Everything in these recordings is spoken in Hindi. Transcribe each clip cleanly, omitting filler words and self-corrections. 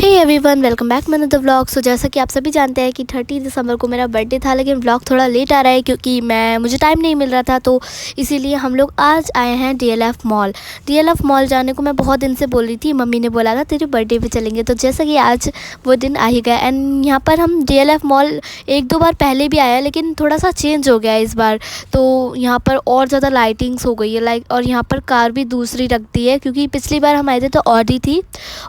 Everyone, welcome back man the vlog. So जैसा कि आप सभी जानते हैं कि 30 दिसंबर को मेरा बर्थडे था, लेकिन व्लॉग थोड़ा लेट आ रहा है क्योंकि मुझे टाइम नहीं मिल रहा था। तो इसीलिए हम लोग आज आए हैं डीएलएफ मॉल। डीएलएफ मॉल जाने को मैं बहुत दिन से बोल रही थी, मम्मी ने बोला था तेरे बर्थडे पे चलेंगे, तो जैसा कि आज वो दिन आ ही गया। एंड यहाँ पर हम डीएलएफ मॉल एक दो बार पहले भी आया, लेकिन थोड़ा सा चेंज हो गया है इस बार। तो यहाँ पर और ज़्यादा लाइटिंग्स हो गई है, और यहाँ पर कार भी दूसरी रखती है, क्योंकि पिछली बार हम आए थे तो ऑडी थी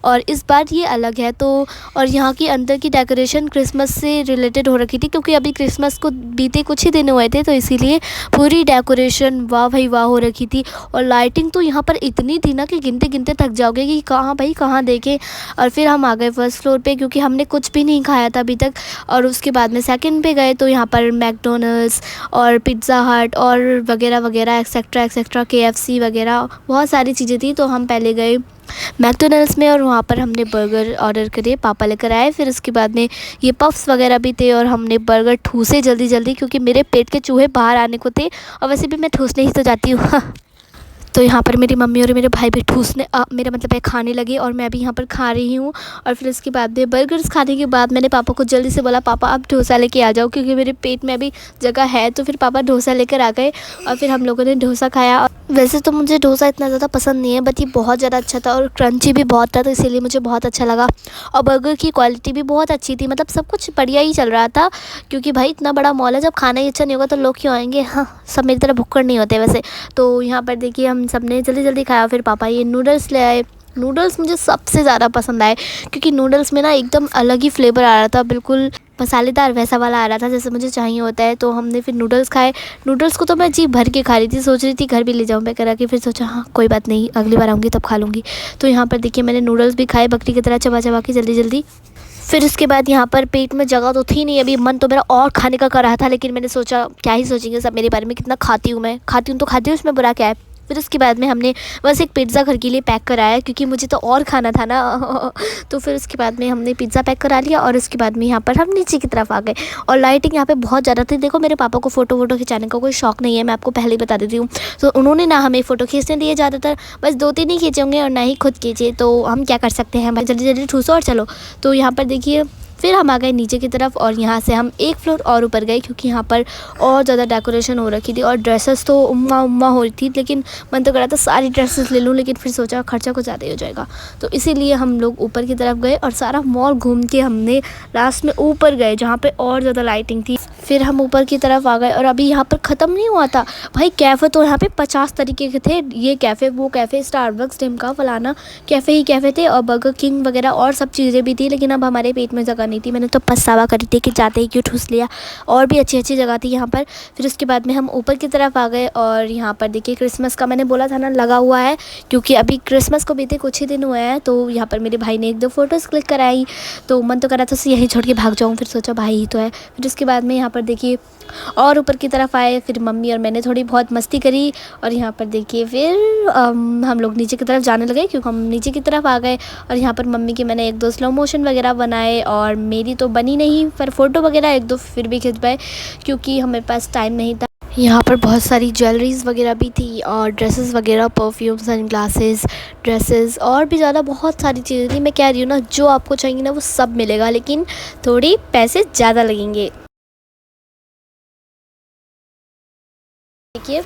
और इस बार ये अलग है। तो और यहाँ की अंदर की डेकोरेशन क्रिसमस से रिलेटेड हो रखी थी, क्योंकि अभी क्रिसमस को बीते कुछ ही दिन हुए थे, तो इसीलिए पूरी डेकोरेशन वाह भाई वाह हो रखी थी। और लाइटिंग तो यहाँ पर इतनी थी ना कि गिनते गिनते थक जाओगे कि कहाँ भाई कहाँ देखें। और फिर हम आ गए फर्स्ट फ्लोर पे, क्योंकि हमने कुछ भी नहीं खाया था अभी तक। और उसके बाद में सेकंड पे गए तो यहाँ पर मैकडोनल्ड्स और पिज़्ज़ा हट और वगैरह वगैरह एक्सेट्रा एक्सेट्रा KFC वगैरह बहुत सारी चीज़ें थी। तो हम पहले गए मैकडोनल्ड्स में और वहाँ पर हमने बर्गर ऑर्डर करे, पापा लेकर आए। फिर उसके बाद में ये पफ्स वगैरह भी थे और हमने बर्गर ठूसे जल्दी जल्दी, क्योंकि मेरे पेट के चूहे बाहर आने को थे और वैसे भी मैं ठूसने ही तो जाती हूँ। तो यहाँ पर मेरी मम्मी और मेरे भाई भी ठूसने मेरा मतलब है खाने लगे और मैं भी यहाँ पर खा रही हूँ। और फिर उसके बाद में बर्गर्स खाने के बाद मैंने पापा को जल्दी से बोला, पापा आप डोसा लेके आ जाओ, क्योंकि मेरे पेट में अभी जगह है। तो फिर पापा डोसा लेकर आ गए और फिर हम लोगों ने डोसा खाया। वैसे तो मुझे डोसा इतना ज़्यादा पसंद नहीं है, बट ये बहुत ज़्यादा अच्छा था और क्रंची भी बहुत था, तो इसीलिए मुझे बहुत अच्छा लगा। और बर्गर की क्वालिटी भी बहुत अच्छी थी, मतलब सब कुछ बढ़िया ही चल रहा था, क्योंकि भाई इतना बड़ा मॉल है, जब खाना ही अच्छा नहीं होगा तो लोग क्यों आएंगे। हाँ, सब मेरी तरह भुक्कड़ नहीं होते वैसे। तो यहाँ पर देखिए हम सब ने जल्दी जल्दी खाया। फिर पापा ये नूडल्स ले आए। नूडल्स मुझे सबसे ज़्यादा पसंद आए, क्योंकि नूडल्स में ना एकदम अलग ही फ्लेवर आ रहा था, बिल्कुल मसालेदार वैसा वाला आ रहा था जैसे मुझे चाहिए होता है। तो हमने फिर नूडल्स खाए। नूडल्स को तो मैं जी भर के खा रही थी, सोच रही थी घर भी ले जाऊँ मैं करा के, फिर सोचा हाँ कोई बात नहीं, अगली बार आऊँगी तब खा लूँगी। तो यहाँ पर देखिए मैंने नूडल्स भी खाए बकरी की तरह चबा चबा के जल्दी जल्दी। फिर उसके बाद यहाँ पर पेट में जगह तो थी नहीं, अभी मन तो मेरा और खाने का कर रहा था, लेकिन मैंने सोचा क्या ही सोचेंगे सब मेरे बारे में, कितना खाती हूँ मैं, खाती हूँ तो खाती हूँ, उसमें बुरा क्या है। फिर उसके बाद में हमने बस एक पिज़्ज़ा घर के लिए पैक कराया, क्योंकि मुझे तो और खाना था ना। तो फिर उसके बाद में हमने पिज़्ज़ा पैक करा लिया और उसके बाद में यहाँ पर हम नीचे की तरफ आ गए। और लाइटिंग यहाँ पे बहुत ज़्यादा थी। देखो मेरे पापा को फ़ोटो वोटो खिंचाने का कोई शौक नहीं है, मैं आपको पहले ही बता देती हूँ। तो उन्होंने ना हमें फ़ोटो खींचने दिए ज़्यादातर, बस 2-3 ही खींचे होंगे और ना ही खुद खींचे। तो हम क्या कर सकते हैं भाई, जल्दी जल्दी ठूसो और चलो। तो यहाँ पर देखिए फिर हम आ गए नीचे की तरफ और यहाँ से हम एक फ्लोर और ऊपर गए, क्योंकि यहाँ पर और ज़्यादा डेकोरेशन हो रखी थी और ड्रेसेस तो उम्मा उम्मा हो रही थी। लेकिन मन तो करा था सारी ड्रेसेस ले लूँ, लेकिन फिर सोचा खर्चा कुछ ज़्यादा ही हो जाएगा। तो इसीलिए हम लोग ऊपर की तरफ गए और सारा मॉल घूम के हमने लास्ट में ऊपर गए, जहाँ पर और ज़्यादा लाइटिंग थी। फिर हम ऊपर की तरफ आ गए और अभी यहाँ पर ख़त्म नहीं हुआ था भाई, कैफ़े तो यहाँ पे 50 तरीके के थे। ये कैफ़े वो कैफ़े, स्टारबक्स, टिमका, फलाना कैफ़े ही कैफ़े थे और बर्गर किंग वगैरह और सब चीज़ें भी थी। लेकिन अब हमारे पेट में जगह नहीं थी, मैंने तो पछतावा करी थी कि जाते ही क्यों ठूस लिया। और भी अच्छी अच्छी जगह थी यहाँ पर। फिर उसके बाद में हम ऊपर की तरफ आ गए और यहाँ पर देखिए क्रिसमस का मैंने बोला था ना लगा हुआ है, क्योंकि अभी क्रिसमस को बीते कुछ ही दिन हुए हैं। तो यहाँ पर मेरे भाई ने 1-2 फ़ोटोज़ क्लिक कराई, तो मन तो करा था यहीं छोड़ के भाग जाऊँ, फिर सोचा भाई ही तो है। फिर उसके बाद में यहाँ पर देखिए और ऊपर की तरफ आए, फिर मम्मी और मैंने थोड़ी बहुत मस्ती करी। और यहाँ पर देखिए फिर हम लोग नीचे की तरफ जाने लगे, क्योंकि हम नीचे की तरफ आ गए। और यहाँ पर मम्मी के मैंने 1-2 स्लो मोशन वगैरह बनाए और मेरी तो बनी नहीं, पर फ़ोटो वगैरह 1-2 फिर भी खिंचवाए, क्योंकि हमारे पास टाइम नहीं था। यहाँ पर बहुत सारी ज्वेलरीज़ वगैरह भी थी और ड्रेसेस वगैरह, परफ्यूम, सनग्लासेस, ड्रेसेस और भी ज़्यादा बहुत सारी चीज़ें थी। मैं कह रही हूँ ना, जो आपको चाहिए ना वो सब मिलेगा, लेकिन थोड़ी पैसे ज़्यादा लगेंगे। देखिए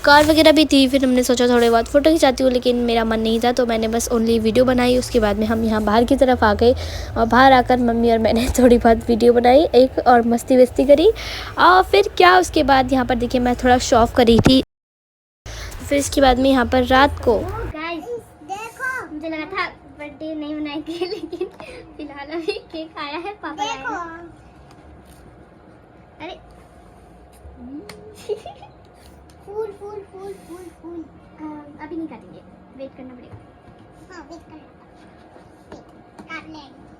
कार वगैरह भी थी। फिर हमने सोचा थोड़े बहुत फ़ोटो खिंचाती हूँ, लेकिन मेरा मन नहीं था, तो मैंने बस ओनली वीडियो बनाई। उसके बाद में हम यहाँ बाहर की तरफ आ गए और बाहर आकर मम्मी और मैंने थोड़ी बहुत वीडियो बनाई, एक और मस्ती वस्ती करी। और फिर क्या उसके बाद यहाँ पर देखिए मैं थोड़ा शॉप कर रही थी। फिर इसके बाद में यहाँ पर रात को गाइस देखो, मुझे लगा था बर्थडे नहीं मनाएंगे, लेकिन फिलहाल अभी केक आया है, पापा लाए हैं। अरे फूल फूल फूल फूल फूल अभी नहीं काटेंगे, वेट करना पड़ेगा। हाँ वेट करना, काट लेंगे।